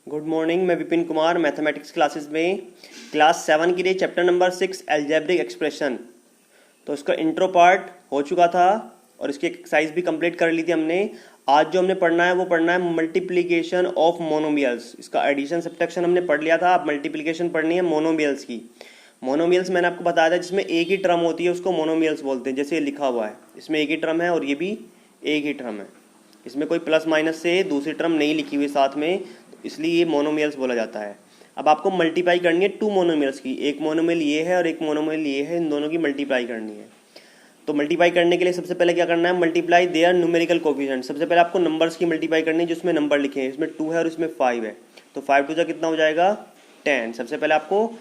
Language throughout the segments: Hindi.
गुड मॉर्निंग, मैं विपिन कुमार मैथमेटिक्स क्लासेस में क्लास 7 के लिए चैप्टर नंबर 6 एल्जेब्रिक एक्सप्रेशन। तो इसका इंट्रो पार्ट हो चुका था और इसकी एक्सरसाइज भी कंप्लीट कर ली थी हमने। आज जो हमने पढ़ना है वो पढ़ना है मल्टीप्लिकेशन ऑफ मोनोमियल्स। इसका एडिशन सब्ट्रैक्शन हमने पढ़ लिया था, अब मल्टीप्लिकेशन पढ़नी है मोनोमियल्स की। मोनोमियल्स मैंने आपको बताया था जिसमें एक ही टर्म होती है उसको मोनोमियल्स बोलते हैं। जैसे ये लिखा हुआ है, इसमें एक ही टर्म है और ये भी एक ही टर्म है, इसमें कोई प्लस माइनस से दूसरी टर्म नहीं लिखी हुई साथ में, इसलिए ये मोनोमियल्स बोला जाता है। अब आपको मल्टीप्लाई करनी है टू मोनोमियल्स की, एक मोनोमियल ये है और एक मोनोमियल ये है, इन दोनों की मल्टीप्लाई करनी है। तो मल्टीप्लाई करने के लिए सबसे पहले क्या करना है, मल्टीप्लाई देयर न्यूमेरिकल कोफिशिएंट। सबसे पहले आपको नंबर्स की मल्टीप्लाई करनी है जिसमें नंबर लिखे हैं, इसमें 2 है और इसमें 5 है, तो 5 टू जा कितना हो जाएगा 10। सबसे पहले आपको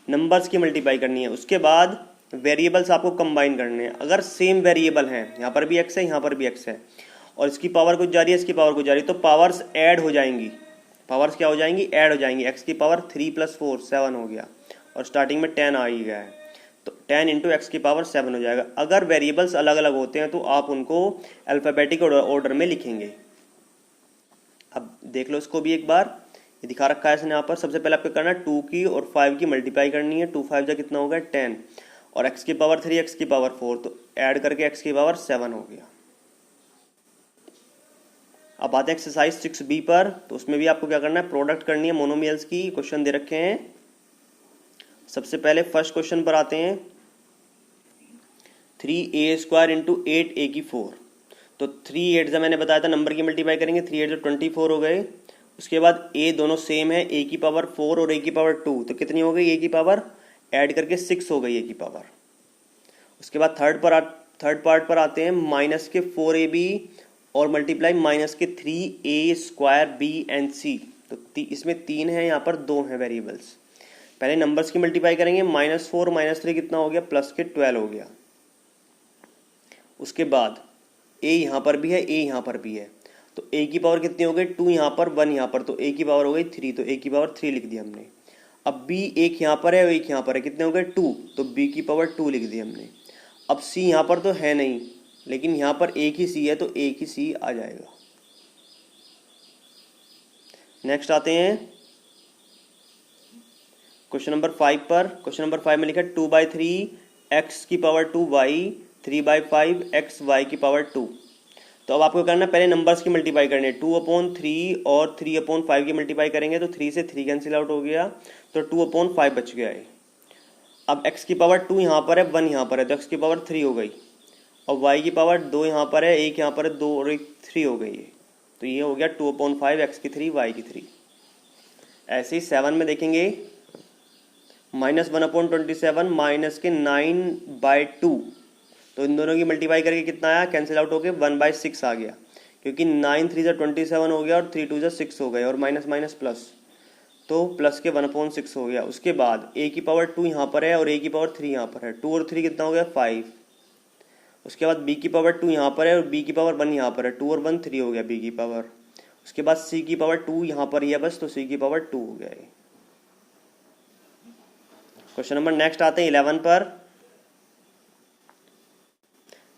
नंबर्स की मल्टीप्लाई करनी है, उसके बाद वेरिएबल्स आपको कंबाइन करने हैं। अगर सेम वेरिएबल हैं, यहाँ पर भी एक्स है यहाँ पर भी एक्स है और इसकी पावर कुछ जा रही है इसकी पावर कुछ जा रही है, तो पावर्स ऐड हो जाएंगी। पावर्स क्या हो जाएंगी, ऐड हो जाएंगी। एक्स की पावर 3 + 4 7 हो गया और स्टार्टिंग में 10 आ ही गया है, तो 10 × x की पावर 7 हो जाएगा। अगर वेरिएबल्स अलग अलग होते हैं तो आप उनको अल्फाबेटिक ऑर्डर में लिखेंगे। अब देख लो इसको भी एक बार, ये दिखा रखा है इसने यहाँ पर। सबसे पहले आपको करना है 2 की और 5 की मल्टीप्लाई करनी है। 2 5 जा कितना होगा 10 और x की पावर 3 x की पावर 4, तो ऐड करके x की पावर 7 हो गया। अब आते हैं एक्सरसाइज 6b पर, तो उसमें भी आपको क्या करना है, प्रोडक्ट करनी है मोनोमियल्स की। क्वेश्चन दे रखे हैं। सबसे पहले फर्स्ट क्वेश्चन पर आते हैं, 3a² × 8a की 4। तो 3 8 मैंने बताया था नंबर की मल्टीप्लाई करेंगे, 3 8 24 हो गए। उसके बाद a दोनों सेम है, a की पावर 4 और a की पावर 2, तो कितनी हो गई a की पावर, ऐड करके 6 हो गई a की पावर। उसके बाद थर्ड पार्ट पर आते हैं, माइनस के 4ab और मल्टीप्लाई माइनस के 3a² b एंड c। तो इसमें 3 है, यहाँ पर 2 हैं वेरिएबल्स। पहले नंबर्स की मल्टीप्लाई करेंगे, -4 -3 कितना हो गया, प्लस के 12 हो गया। उसके बाद a यहाँ पर भी है, a यहाँ पर भी है, तो a की पावर कितनी हो गई, 2 यहाँ पर 1 यहाँ पर, तो a की पावर हो गई 3, तो a की पावर 3 लिख दी हमने। अब b एक यहाँ पर है और एक यहाँ पर है, कितने हो गए 2, तो b की पावर 2 लिख दी हमने। अब c यहाँ पर तो है नहीं, लेकिन यहाँ पर एक ही c है, तो एक ही c आ जाएगा। नेक्स्ट आते हैं क्वेश्चन नंबर 5 पर। क्वेश्चन नंबर 5 में लिखा है 2/3 x की पावर 2 y, 3/5 x y की पावर 2। तो अब आपको करना है, पहले नंबर्स की मल्टीप्लाई करनी है। 2/3 और 3/5 की मल्टीप्लाई करेंगे तो 3 से 3 कैंसिल आउट हो गया, तो 2/5 बच गया है। अब x की पावर 2 यहाँ पर है, 1 यहाँ पर है, तो x की पावर 3 हो गई। और y की पावर 2 यहाँ पर है, 1 यहाँ पर है, 2 और 1 3 हो गई है, तो ये हो गया 2/5 x की 3 y की 3। ऐसे ही 7 में देखेंगे, -1/27 माइनस के 9/2, तो इन दोनों की मल्टीप्लाई करके कितना आया, कैंसिल आउट होके 1/6 आ गया, क्योंकि 9 3 जा 27 हो गया और 3 2 जा 6 हो गए और माइनस माइनस प्लस, तो प्लस के 1/6 हो गया। उसके बाद a की पावर 2 यहाँ पर है और a की पावर 3 यहाँ पर है, 2 और 3 कितना हो गया 5। उसके बाद b की पावर 2 यहाँ पर है और b की पावर 1 यहाँ पर है, 2 और 1 3 हो गया b की पावर। उसके बाद c की पावर 2 यहाँ पर ही है बस, तो c की पावर 2 हो गया है। क्वेश्चन नंबर नेक्स्ट आते हैं 11 पर।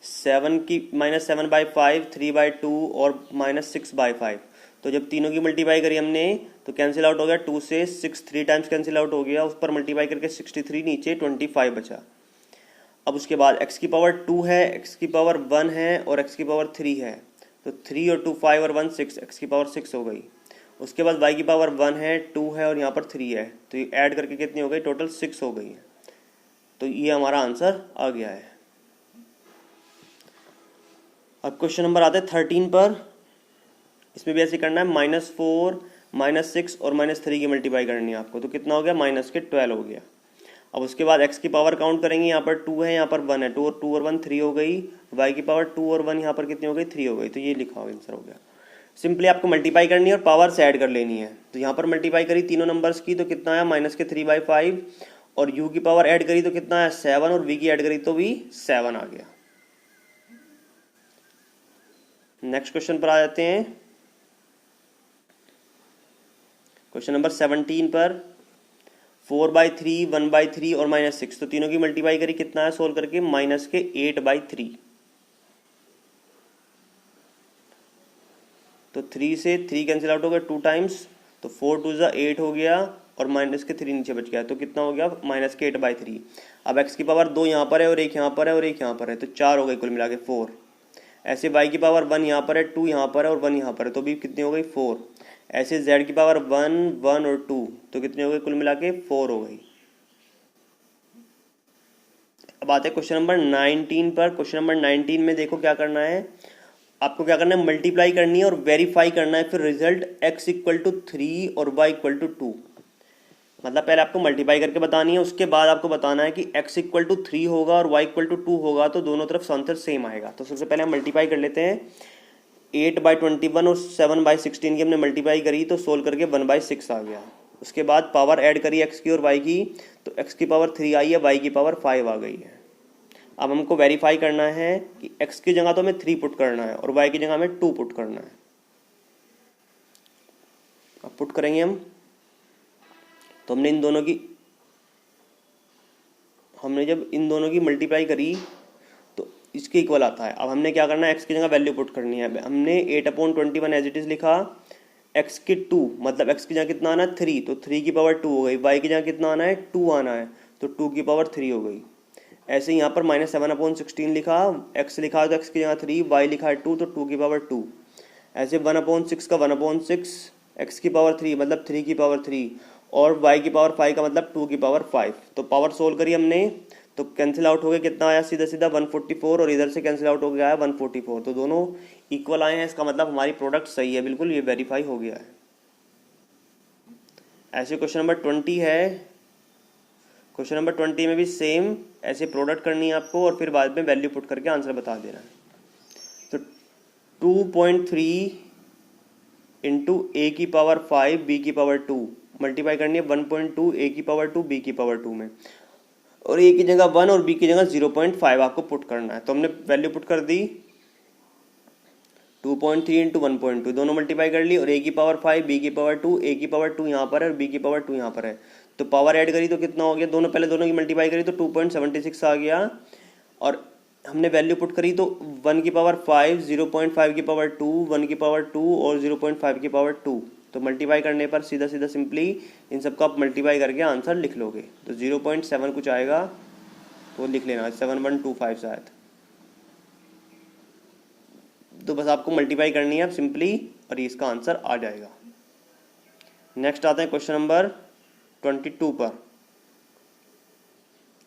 7 की -7/5, 3/2 और -6/5, तो जब तीनों की मल्टीप्लाई करी हमने तो कैंसिल आउट हो गया, 2 से 6 3 टाइम्स कैंसिल आउट हो गया, उस पर मल्टीप्लाई करके 63, नीचे 25 बचा। अब उसके बाद x की पावर 2 है, x की पावर 1 है और x की पावर 3 है, तो 3 और 2 5 और 1 6, x की पावर 6 हो गई। उसके बाद y की पावर 1 है, 2 है और यहाँ पर 3 है, तो ये ऐड करके कितनी हो गई, टोटल 6 हो गई है। तो ये हमारा आंसर आ गया है। अब क्वेश्चन नंबर आता है 13 पर। इसमें भी ऐसे करना है, -4 -6 और -3 की मल्टीप्लाई करनी है आपको, तो कितना हो गया, -12 हो गया। अब उसके बाद x की पावर काउंट करेंगे, यहाँ पर 2 है यहाँ पर 1 है, 2 और 1 3 हो गई। y की पावर 2 और 1 यहाँ पर कितनी हो गई, 3 हो गई, तो ये लिखा होगा आंसर हो गया। सिंपली आपको मल्टीप्लाई करनी है और पावर से ऐड कर लेनी है। तो यहाँ पर मल्टीप्लाई करी तीनों नंबर्स की, तो कितना आया -3/5 और u की पावर ऐड करी तो कितना आया 7 और v की ऐड करी तो भी 7 आ गया। नेक्स्ट क्वेश्चन पर आ जाते हैं, क्वेश्चन नंबर 17 पर। 4/3, 1/3 और -6, तो तीनों की मल्टीप्लाई करी, कितना है सोल्व करके, -8/3। तो 3 से 3 कैंसिल आउट हो गया 2 टाइम्स, तो 4 2 ज़ा 8 हो गया और माइनस के 3 नीचे बच गया, तो कितना हो गया माइनस के 8/3। अब x की पावर 2 यहाँ पर है और एक यहाँ पर है और एक यहाँ पर है, तो 4 हो गई कुल मिला के 4। ऐसे y की पावर 1 यहाँ पर है, 2 यहाँ पर है और 1 यहाँ पर है, तो भी कितनी हो गई 4। ऐसे z की पावर 1 1 और 2, तो कितनी हो गई कुल मिला के 4 हो गई। अब आते हैं क्वेश्चन नंबर 19 पर। क्वेश्चन नंबर 19 में देखो क्या करना है, आपको क्या करना है, मल्टीप्लाई करनी है और वेरीफाई करना है फिर रिजल्ट x इक्वल टू 3 और y इक्वल टू 2। मतलब पहले आपको मल्टीप्लाई करके बतानी है, उसके बाद आपको बताना है कि x इक्वल टू 3 होगा और y इक्वल टू 2 होगा, तो दोनों तरफ आंसर सेम आएगा। तो सबसे पहले हम मल्टीप्लाई कर लेते हैं। 8/21 और 7/16 की हमने मल्टीप्लाई करी तो सोल्व करके 1/6 आ गया। उसके बाद पावर ऐड करी x की और y की, तो x की पावर 3 आई है, y की पावर 5 आ गई है। अब हमको वेरीफाई करना है कि x की जगह तो हमें 3 पुट करना है और y की जगह हमें 2 पुट करना है। अब पुट करेंगे हम, तो हमने जब इन दोनों की मल्टीप्लाई करी तो इसके इक्वल आता है। अब हमने क्या करना है, x की जगह वैल्यू पुट करनी है। हमने 8/21 एज इट इज लिखा, x की 2 मतलब x की जगह कितना आना है 3, तो 3 की पावर 2 हो गई। y की जगह कितना आना है 2 आना है, तो 2 की पावर 3 हो गई। ऐसे यहाँ पर -7/16 लिखा, x लिखा तो x की जगह 3, y लिखा है 2 तो 2 की पावर 2। ऐसे 1/6 का 1/6, x की पावर 3 मतलब 3 की पावर 3 और y की पावर 5 का मतलब 2 की पावर 5। तो पावर सोल्व करी हमने तो कैंसिल आउट हो गया, कितना आया सीधा सीधा 144 और इधर से कैंसिल आउट हो गया है 144, तो दोनों इक्वल आए हैं। इसका मतलब हमारी प्रोडक्ट सही है, बिल्कुल ये वेरीफाई हो गया है। ऐसे क्वेश्चन नंबर 20 है। क्वेश्चन नंबर 20 में भी सेम ऐसे प्रोडक्ट करनी है आपको और फिर बाद में वैल्यू पुट करके आंसर बता देना है। तो 2.3 इंटू a की पावर 5 b की पावर 2 मल्टीप्लाई करनी है 1.2 a की पावर 2 b की पावर 2 में, और a की जगह 1 और b की जगह 0.5 आपको पुट करना है। तो हमने वैल्यू पुट कर दी 2.3 इंटू 1.2 दोनों मल्टीप्लाई कर ली, और a की पावर 5 b की पावर 2, a की पावर 2 यहाँ पर है और b की पावर 2 यहाँ पर है, तो पावर ऐड करी तो कितना हो गया, दोनों की मल्टीप्लाई करी तो 2.76 आ गया। और हमने वैल्यू पुट करी तो 1 की पावर 5, 0.5 की पावर 2, 1 की पावर 2 और 0.5 की पावर 2, तो मल्टीप्लाई करने पर सीधा सीधा सिंपली इन सबका आप मल्टीप्लाई करके आंसर लिख लोगे। तो 0.7 कुछ आएगा तो लिख लेना 7125 शायद। तो बस आपको मल्टीप्लाई करनी है अब सिंपली और इसका आंसर आ जाएगा। नेक्स्ट आते हैं क्वेश्चन नंबर 22 पर।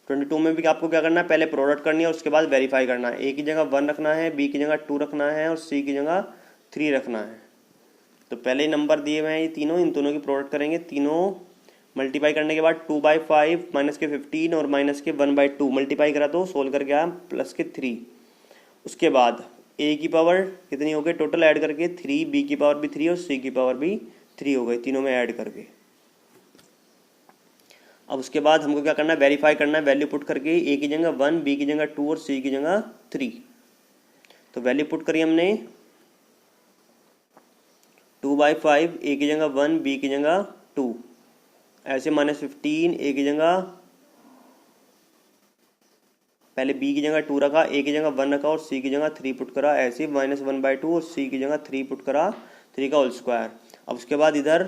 22 में भी आपको क्या करना है, पहले प्रोडक्ट करनी है और उसके बाद वेरीफाई करना है। a की जगह 1 रखना है, b की जगह 2 रखना है और c की जगह 3 रखना है। तो पहले ही नंबर दिए हुए हैं ये तीनों, इन दोनों की प्रोडक्ट करेंगे। तीनों मल्टीप्लाई करने के बाद 2/5 माइनस के 15 और माइनस के 1/2 मल्टीप्लाई करा तो सोल्व करके आया प्लस के 3। उसके बाद a की पावर कितनी हो गई टोटल ऐड करके 3, b की पावर भी 3 और c की पावर भी 3 हो गई तीनों में ऐड करके। अब उसके बाद हमको क्या करना है, वेरीफाई करना है वैल्यू पुट करके, a की जगह 1, b की जगह 2 और c की जगह 3। तो वैल्यू पुट करी हमने 2/5 a की जगह 1, b की जगह 2, ऐसे -15 a की जगह, पहले b की जगह 2 रखा, a की जगह 1 रखा और c की जगह 3 पुट करा, ऐसे -1/2 और c की जगह 3 पुट करा, 3 का होल स्क्वायर। अब उसके बाद इधर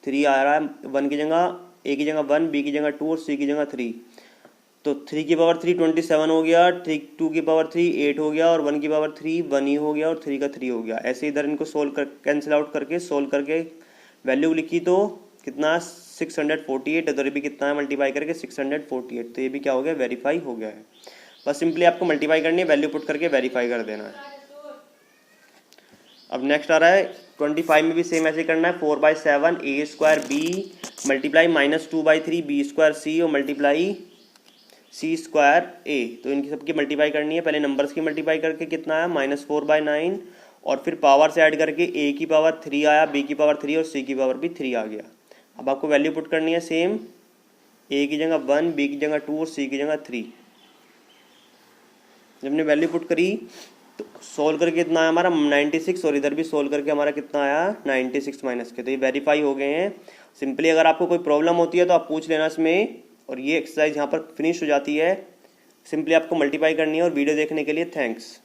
3 आ रहा है, 1 की जगह, a की जगह 1, b की जगह 2 और c की जगह 3, तो 3 की पावर 3 27 हो गया, 2 की पावर 3 8 हो गया और 1 की पावर 3 1 ही हो गया और 3 का 3 हो गया। ऐसे इधर इनको सोल्व कर कैंसिल आउट करके सोल्व करके वैल्यू लिखी तो कितना 648, इधर भी कितना है मल्टीप्लाई करके 648, तो ये भी क्या हो गया वेरीफाई हो गया है। बस सिंपली आपको मल्टीप्लाई करनी है, वैल्यू पुट करके वेरीफाई कर देना है। अब नेक्स्ट आ रहा है 25 में भी सेम ऐसे करना है, 4/7 a² b multiply -2/3 b² c और मल्टीप्लाई c² a। तो इनकी सबकी मल्टीप्लाई करनी है, पहले नंबर्स की मल्टीप्लाई करके कितना आया -4/9 और फिर पावर से ऐड करके a की पावर 3 आया, b की पावर 3 और c की पावर भी 3 आ गया। अब आपको वैल्यू पुट करनी है सेम, a की जगह 1, b की जगह 2 और c की जगह 3। जब हमने वैल्यू पुट करी तो सोल्व करके कितना आया हमारा 96 और इधर भी सोल्व करके हमारा कितना आया 96 माइनस के, तो ये वेरीफाई हो गए हैं। सिंपली अगर आपको कोई प्रॉब्लम होती है तो आप पूछ लेना इसमें, और ये एक्सरसाइज यहाँ पर फिनिश हो जाती है। सिंपली आपको मल्टीप्लाई करनी है। और वीडियो देखने के लिए थैंक्स।